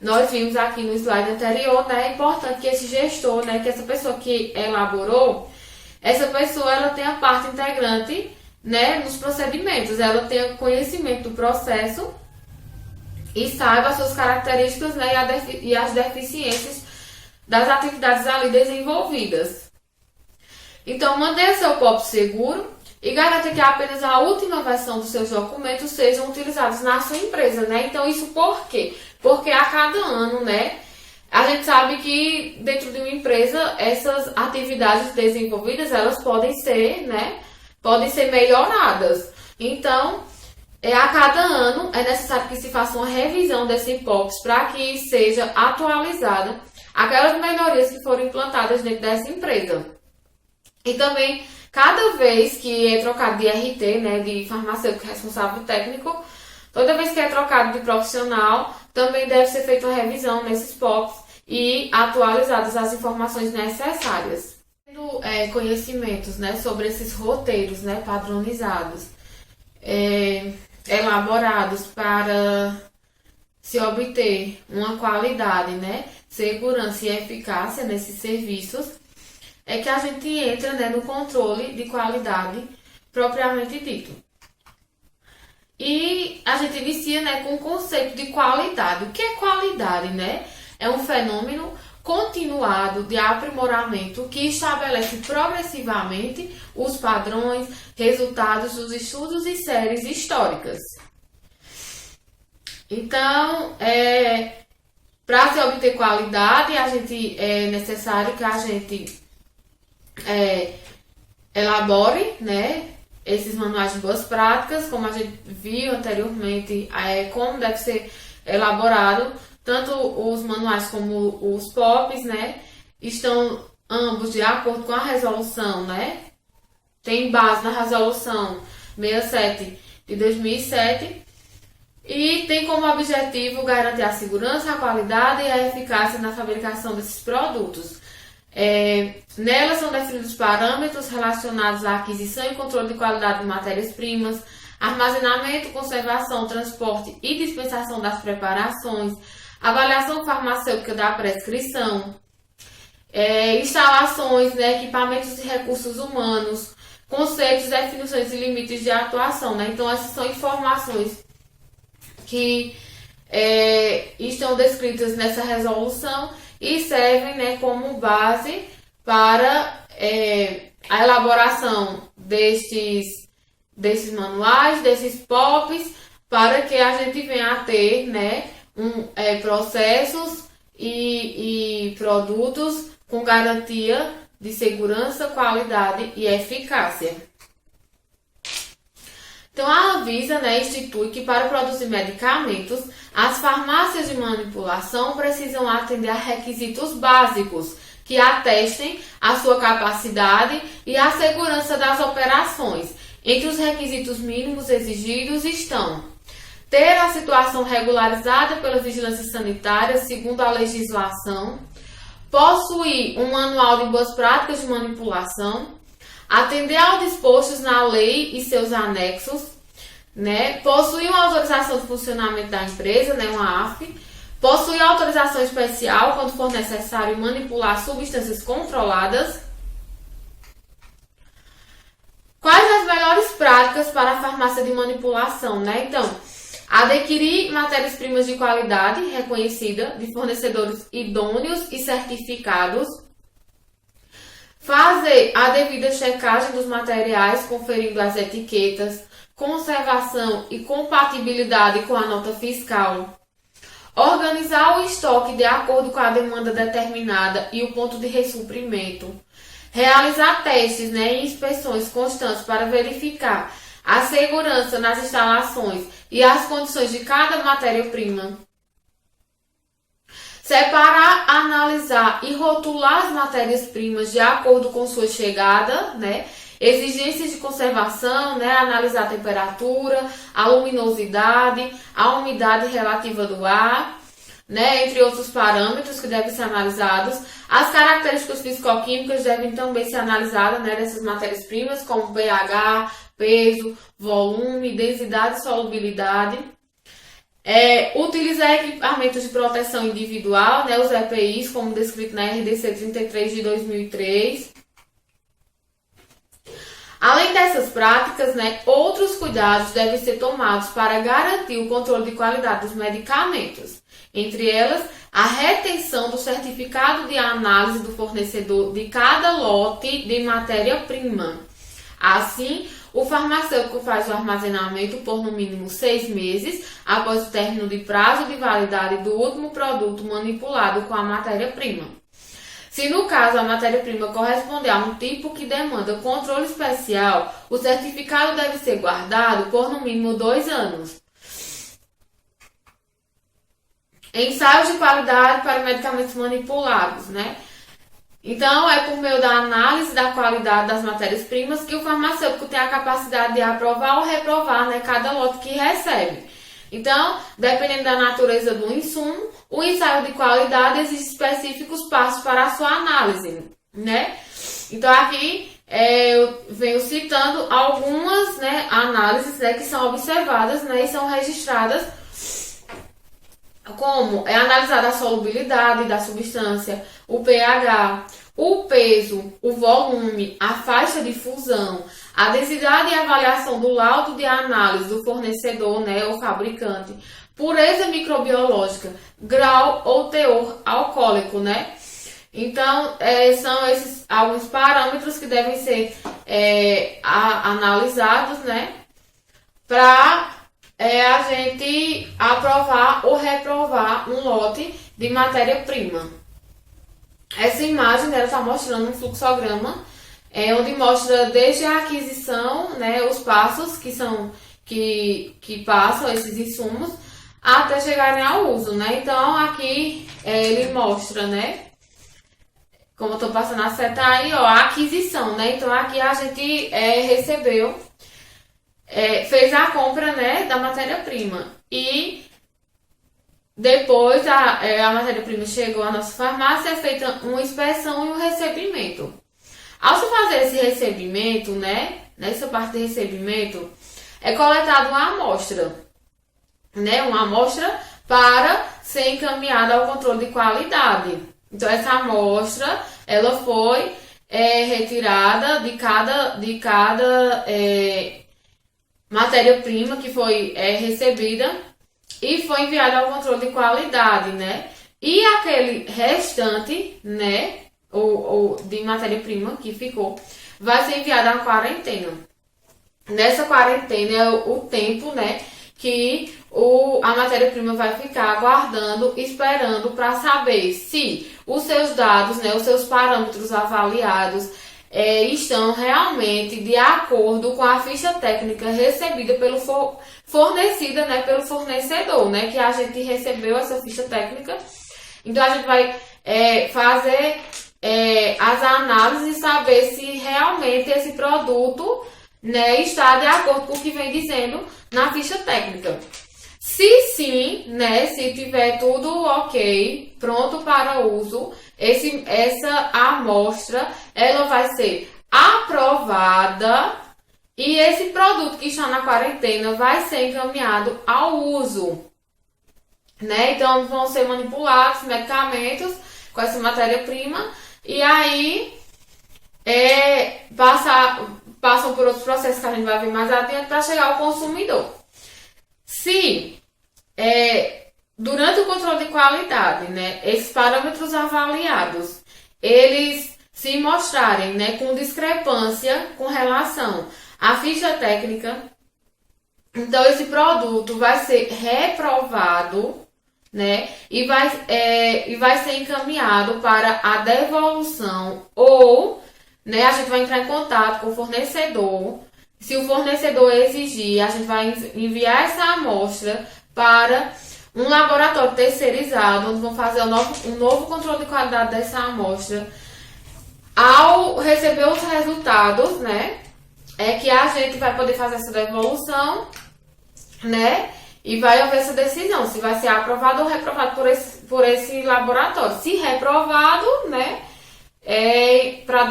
nós vimos aqui no slide anterior, né, é importante que esse gestor, né, que essa pessoa que elaborou, essa pessoa ela tenha parte integrante, né, nos procedimentos, ela tenha conhecimento do processo e saiba as suas características, né, e as deficiências das atividades ali desenvolvidas. Então, mantenha seu POP seguro e garanta que apenas a última versão dos seus documentos sejam utilizados na sua empresa, né? Então, isso por quê? Porque a cada ano, né, a gente sabe que dentro de uma empresa, essas atividades desenvolvidas, elas podem ser, né, podem ser melhoradas. Então, a cada ano é necessário que se faça uma revisão desse POPs para que seja atualizada aquelas melhorias que foram implantadas dentro dessa empresa. E também, cada vez que é trocado de RT, né, de farmacêutico responsável técnico, toda vez que é trocado de profissional, também deve ser feita uma revisão nesses POPs e atualizadas as informações necessárias. Tendo conhecimentos, né, sobre esses roteiros, né, padronizados, elaborados para se obter uma qualidade, né, segurança e eficácia nesses serviços, é que a gente entra, né, no controle de qualidade propriamente dito. E a gente inicia, né, com o conceito de qualidade. O que é qualidade, né? É um fenômeno continuado de aprimoramento que estabelece progressivamente os padrões, resultados dos estudos e séries históricas. Então, para se obter qualidade, é necessário que a gente elabore, né, esses manuais de boas práticas, como a gente viu anteriormente, como deve ser elaborado. Tanto os manuais como os POPs, né, estão ambos de acordo com a resolução, né? Tem base na resolução 67 de 2007 e tem como objetivo garantir a segurança, a qualidade e a eficácia na fabricação desses produtos. Nelas são definidos parâmetros relacionados à aquisição e controle de qualidade de matérias-primas, armazenamento, conservação, transporte e dispensação das preparações, avaliação farmacêutica da prescrição, instalações, né, equipamentos e recursos humanos, conceitos, definições e limites de atuação, né? Então, essas são informações que estão descritas nessa resolução e servem, né, como base para a elaboração desses manuais, desses POPs, para que a gente venha a ter, né, processos e produtos com garantia de segurança, qualidade e eficácia. Então, a Anvisa, né, institui que para produzir medicamentos, as farmácias de manipulação precisam atender a requisitos básicos que atestem a sua capacidade e a segurança das operações. Entre os requisitos mínimos exigidos estão ter a situação regularizada pela vigilância sanitária segundo a legislação, possuir um manual de boas práticas de manipulação, atender aos dispostos na lei e seus anexos, né? Possuir uma autorização de funcionamento da empresa, né? Uma AF, possuir autorização especial quando for necessário manipular substâncias controladas. Quais as melhores práticas para a farmácia de manipulação, né? Então, Adquirir matérias-primas de qualidade reconhecida de fornecedores idôneos e certificados. Fazer a devida checagem dos materiais, conferindo as etiquetas, conservação e compatibilidade com a nota fiscal. Organizar o estoque de acordo com a demanda determinada e o ponto de ressuprimento. Realizar testes, e inspeções constantes para verificar a segurança nas instalações e as condições de cada matéria-prima. Separar, analisar e rotular as matérias-primas de acordo com sua chegada, exigências de conservação, analisar a temperatura, a luminosidade, a umidade relativa do ar, entre outros parâmetros que devem ser analisados. As características fisicoquímicas devem também ser analisadas, dessas matérias-primas, como pH, peso, volume, densidade e solubilidade. Utilizar equipamentos de proteção individual, os EPIs, como descrito na RDC 33 de 2003. Além dessas práticas, outros cuidados devem ser tomados para garantir o controle de qualidade dos medicamentos. Entre elas, a retenção do certificado de análise do fornecedor de cada lote de matéria-prima. Assim, o farmacêutico faz o armazenamento por no mínimo 6 meses após o término de prazo de validade do último produto manipulado com a matéria-prima. Se no caso a matéria-prima corresponder a um tipo que demanda controle especial, o certificado deve ser guardado por no mínimo 2 anos. Ensaios de qualidade para medicamentos manipulados, Então, é por meio da análise da qualidade das matérias-primas que o farmacêutico tem a capacidade de aprovar ou reprovar, cada lote que recebe. Então, dependendo da natureza do insumo, o ensaio de qualidade exige específicos passos para a sua análise, Então, aqui eu venho citando algumas análises que são observadas e são registradas, como é analisada a solubilidade da substância, o pH, o peso, o volume, a faixa de fusão, a densidade e avaliação do laudo de análise do fornecedor, ou fabricante, pureza microbiológica, grau ou teor alcoólico, Então, são esses alguns parâmetros que devem ser analisados, para a gente aprovar ou reprovar um lote de matéria-prima. Essa imagem está mostrando um fluxograma, onde mostra desde a aquisição, os passos que passam esses insumos até chegarem ao uso, Então aqui ele mostra, como eu estou passando a seta aí, a aquisição, Então aqui a gente recebeu, fez a compra, da matéria-prima e depois a matéria-prima chegou à nossa farmácia, é feita uma inspeção e um recebimento. Ao se fazer esse recebimento, nessa parte de recebimento, é coletada uma amostra, uma amostra para ser encaminhada ao controle de qualidade. Então, essa amostra, ela foi retirada de cada matéria-prima que foi recebida e foi enviada ao controle de qualidade, E aquele restante, ou de matéria-prima que ficou, vai ser enviado à quarentena. Nessa quarentena é o tempo, que a matéria-prima vai ficar aguardando, esperando para saber se os seus dados, os seus parâmetros avaliados estão realmente de acordo com a ficha técnica recebida pelo fornecida, pelo fornecedor, que a gente recebeu essa ficha técnica. Então a gente vai fazer as análises e saber se realmente esse produto, está de acordo com o que vem dizendo na ficha técnica. Se sim, se tiver tudo ok, pronto para uso, essa amostra ela vai ser aprovada e esse produto que está na quarentena vai ser encaminhado ao uso, Então vão ser manipulados medicamentos com essa matéria-prima e aí passam por outros processos que a gente vai ver mais adiante para chegar ao consumidor. Se durante o controle de qualidade, né, esses parâmetros avaliados, eles se mostrarem, né, com discrepância com relação à ficha técnica, então esse produto vai ser reprovado, né, e vai ser encaminhado para a devolução ou, né, a gente vai entrar em contato com o fornecedor. Se o fornecedor exigir, a gente vai enviar essa amostra para um laboratório terceirizado, onde vão fazer um novo controle de qualidade dessa amostra. Ao receber os resultados, né, é que a gente vai poder fazer essa devolução, né, e vai haver essa decisão, se vai ser aprovado ou reprovado por esse laboratório. Se reprovado, né,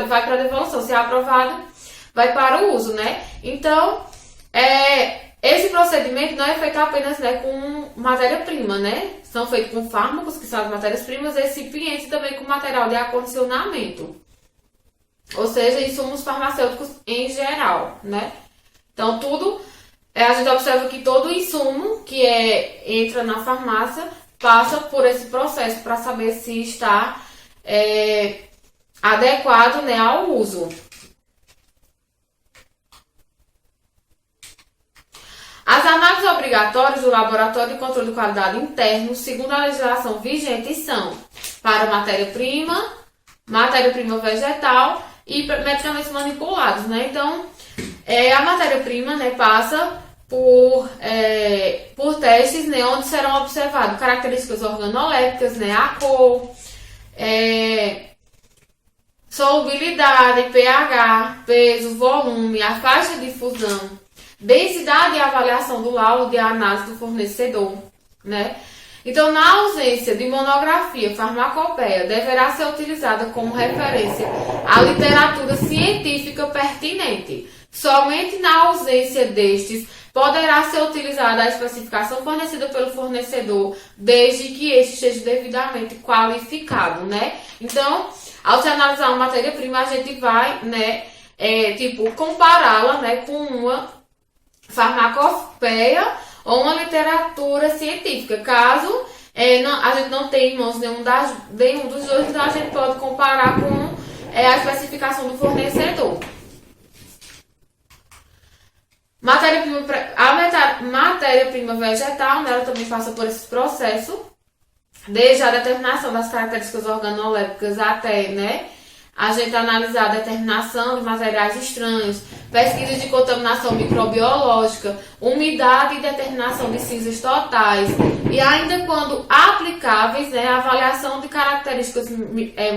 vai para devolução. Se aprovado, vai para o uso, né. Então, esse procedimento não é feito apenas, né, com matéria-prima, né? São feitos com fármacos, que são as matérias-primas, recipientes também com material de acondicionamento. Ou seja, insumos farmacêuticos em geral, né? Então, tudo, a gente observa que todo insumo que entra na farmácia passa por esse processo para saber se está adequado, né, ao uso. As análises obrigatórias do Laboratório de Controle de Qualidade Interno, segundo a legislação vigente, são para matéria-prima, matéria-prima vegetal e medicamentos manipulados, né? Então, a matéria-prima, né, passa por testes, né, onde serão observadas características organolépticas, né, a cor, solubilidade, pH, peso, volume, a faixa de difusão, densidade e avaliação do laudo de análise do fornecedor, né? Então, na ausência de monografia farmacopeia, deverá ser utilizada como referência a literatura científica pertinente. Somente na ausência destes, poderá ser utilizada a especificação fornecida pelo fornecedor, desde que este esteja devidamente qualificado, né? Então, ao se analisar uma matéria-prima, a gente vai, né, compará-la, né, com uma farmacopeia ou uma literatura científica. Caso a gente não tenha em mãos nenhum dos dois, então a gente pode comparar com a especificação do fornecedor. A matéria-prima vegetal, né, ela também passa por esse processo, desde a determinação das características organolépticas até, né, a gente analisar a determinação de materiais estranhos, pesquisas de contaminação microbiológica, umidade e determinação de cinzas totais. E ainda quando aplicáveis, né, a avaliação de características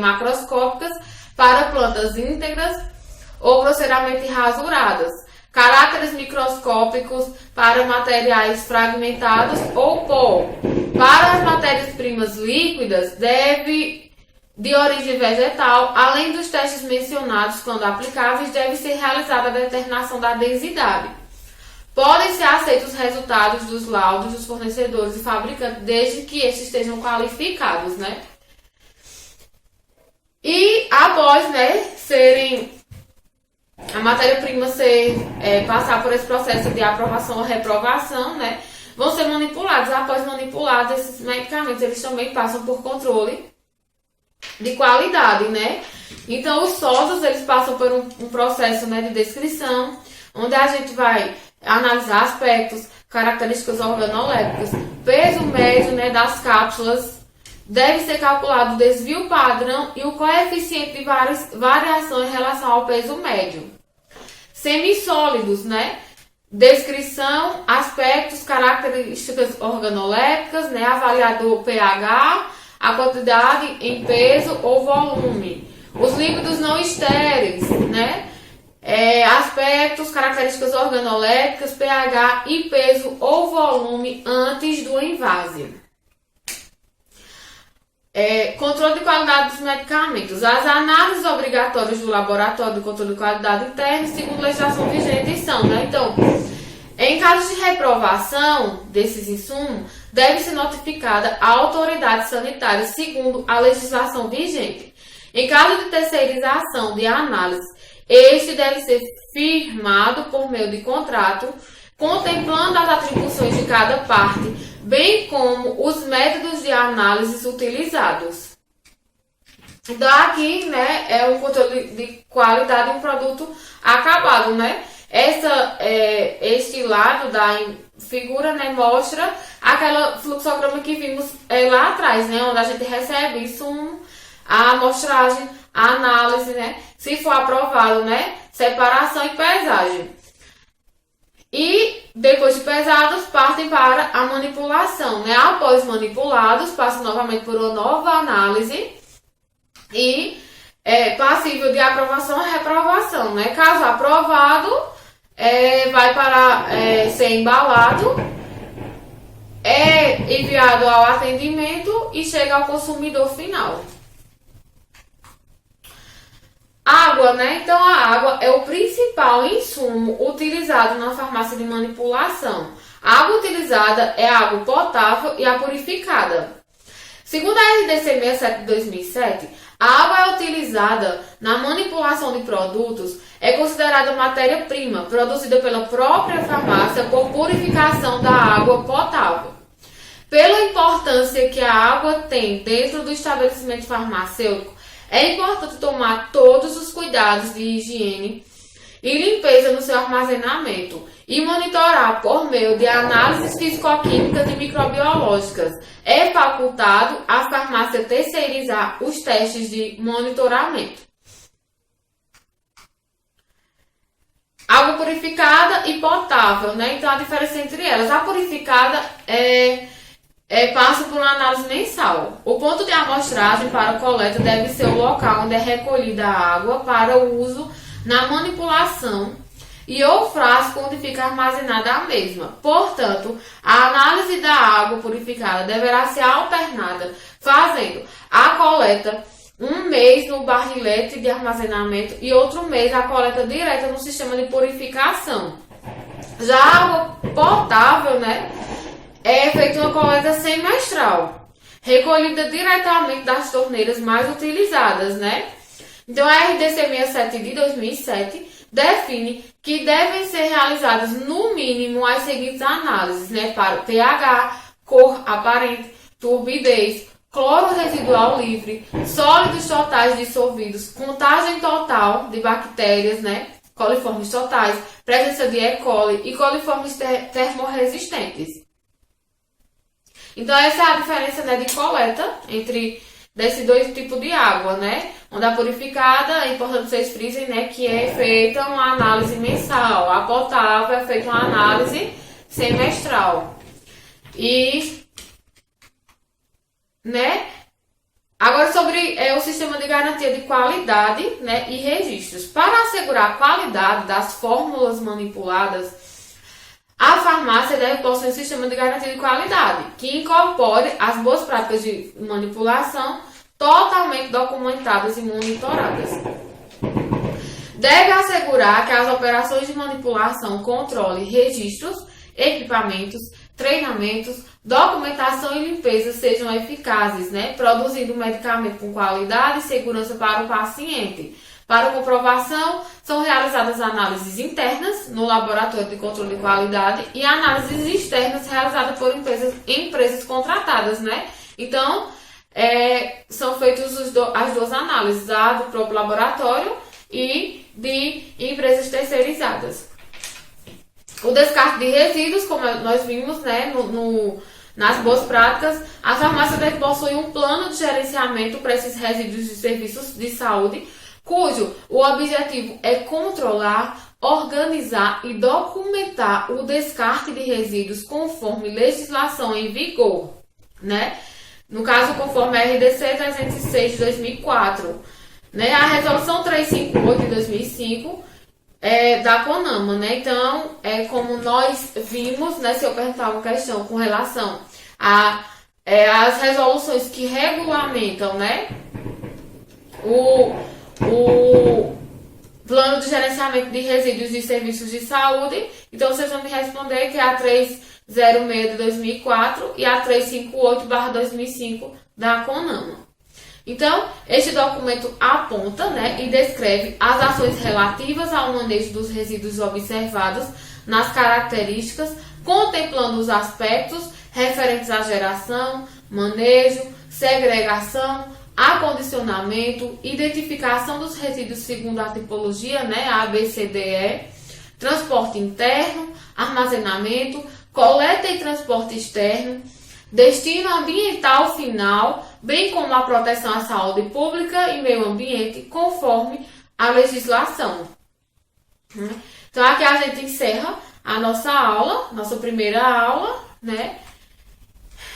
macroscópicas para plantas íntegras ou grosseiramente rasuradas. Caracteres microscópicos para materiais fragmentados ou pó. Para as matérias-primas líquidas, de origem vegetal, além dos testes mencionados, quando aplicáveis, deve ser realizada a determinação da densidade. Podem ser aceitos os resultados dos laudos dos fornecedores e fabricantes, desde que estes estejam qualificados, né? E após, né, a matéria-prima passar por esse processo de aprovação ou reprovação, né, vão ser manipulados. Após manipulados, esses medicamentos, eles também passam por controle de qualidade, né? Então, os sólidos, eles passam por um processo, né, de descrição, onde a gente vai analisar aspectos, características organolépticas, peso médio, né, das cápsulas, deve ser calculado o desvio padrão e o coeficiente de variação em relação ao peso médio. Semissólidos, né? Descrição, aspectos, características organolépticas, né? Avaliador pH, a quantidade em peso ou volume. Os líquidos não estéreis, né? Aspectos, características organolépticas, pH e peso ou volume antes do envase. Controle de qualidade dos medicamentos. As análises obrigatórias do Laboratório de Controle de Qualidade Interno, segundo a legislação vigente, são, né? Então, em caso de reprovação desses insumos, deve ser notificada a autoridade sanitária, segundo a legislação vigente. Em caso de terceirização de análise, este deve ser firmado por meio de contrato contemplando as atribuições de cada parte, bem como os métodos de análise utilizados. Então aqui, né, é o controle de qualidade de um produto acabado, né? Este lado da figura, né, mostra aquela fluxograma que vimos lá atrás, né, onde a gente recebe insumo, a amostragem, a análise, né, se for aprovado, né, separação e pesagem. E depois de pesados, partem para a manipulação, né? Após manipulados, passam novamente por uma nova análise e passível de aprovação ou reprovação, né? Caso aprovado, vai para ser embalado, é enviado ao atendimento e chega ao consumidor final. Água, né? Então a água é o principal insumo utilizado na farmácia de manipulação. A água utilizada é a água potável e a purificada. Segundo a RDC 67 de 2007, a água é utilizada na manipulação de produtos, é considerada matéria-prima produzida pela própria farmácia por purificação da água potável. Pela importância que a água tem dentro do estabelecimento farmacêutico, é importante tomar todos os cuidados de higiene e limpeza no seu armazenamento e monitorar por meio de análises físico-químicas e microbiológicas. É facultado a farmácia terceirizar os testes de monitoramento. Água purificada e potável, né? Então a diferença entre elas. A purificada passa por uma análise mensal. O ponto de amostragem para a coleta deve ser o local onde é recolhida a água para o uso na manipulação e o frasco onde fica armazenada a mesma. Portanto, a análise da água purificada deverá ser alternada, fazendo a coleta um mês no barrilete de armazenamento e outro mês a coleta direta no sistema de purificação. Já a água potável, né? É feita uma coleta semestral, recolhida diretamente das torneiras mais utilizadas, né? Então, a RDC 67 de 2007 define que devem ser realizadas, no mínimo, as seguintes análises, né? Para pH, cor aparente, turbidez, cloro residual livre, sólidos totais dissolvidos, contagem total de bactérias, né? Coliformes totais, presença de E. coli e coliformes termorresistentes. Então, essa é a diferença, né, de coleta entre desses dois tipos de água, né? Onde a purificada, é importante vocês frisem, né, que é feita uma análise mensal. A potável é feita uma análise semestral. E, né? Agora, sobre o sistema de garantia de qualidade, né, e registros. Para assegurar a qualidade das fórmulas manipuladas, a farmácia deve possuir um sistema de garantia de qualidade que incorpore as boas práticas de manipulação totalmente documentadas e monitoradas. Deve assegurar que as operações de manipulação, controle, registros, equipamentos, treinamentos, documentação e limpeza sejam eficazes, né? Produzindo medicamento com qualidade e segurança para o paciente. Para comprovação, são realizadas análises internas no laboratório de controle de qualidade e análises externas realizadas por empresas contratadas, né? Então, são feitas as duas análises, a do próprio laboratório e de empresas terceirizadas. O descarte de resíduos, como nós vimos, né, nas boas práticas, a farmácia deve possuir um plano de gerenciamento para esses resíduos de serviços de saúde, cujo o objetivo é controlar, organizar e documentar o descarte de resíduos conforme legislação em vigor, né? No caso, conforme a RDC 306 de 2004, né? A Resolução 358 de 2005 da CONAMA, né? Então, como nós vimos, né? Se eu perguntar uma questão com relação às resoluções que regulamentam, né? O plano de gerenciamento de resíduos de serviços de saúde. Então, vocês vão me responder que é a 306 de 2004 e a 358/2005 da CONAMA. Então, este documento aponta, né, e descreve as ações relativas ao manejo dos resíduos observados nas características, contemplando os aspectos referentes à geração, manejo, segregação, acondicionamento, identificação dos resíduos segundo a tipologia, né, A, B, C, D, E, transporte interno, armazenamento, coleta e transporte externo, destino ambiental final, bem como a proteção à saúde pública e meio ambiente, conforme a legislação. Então, aqui a gente encerra a nossa aula, nossa primeira aula, né?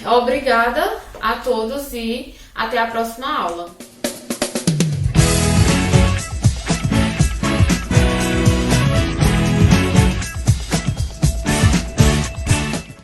Obrigada a todos e até a próxima aula.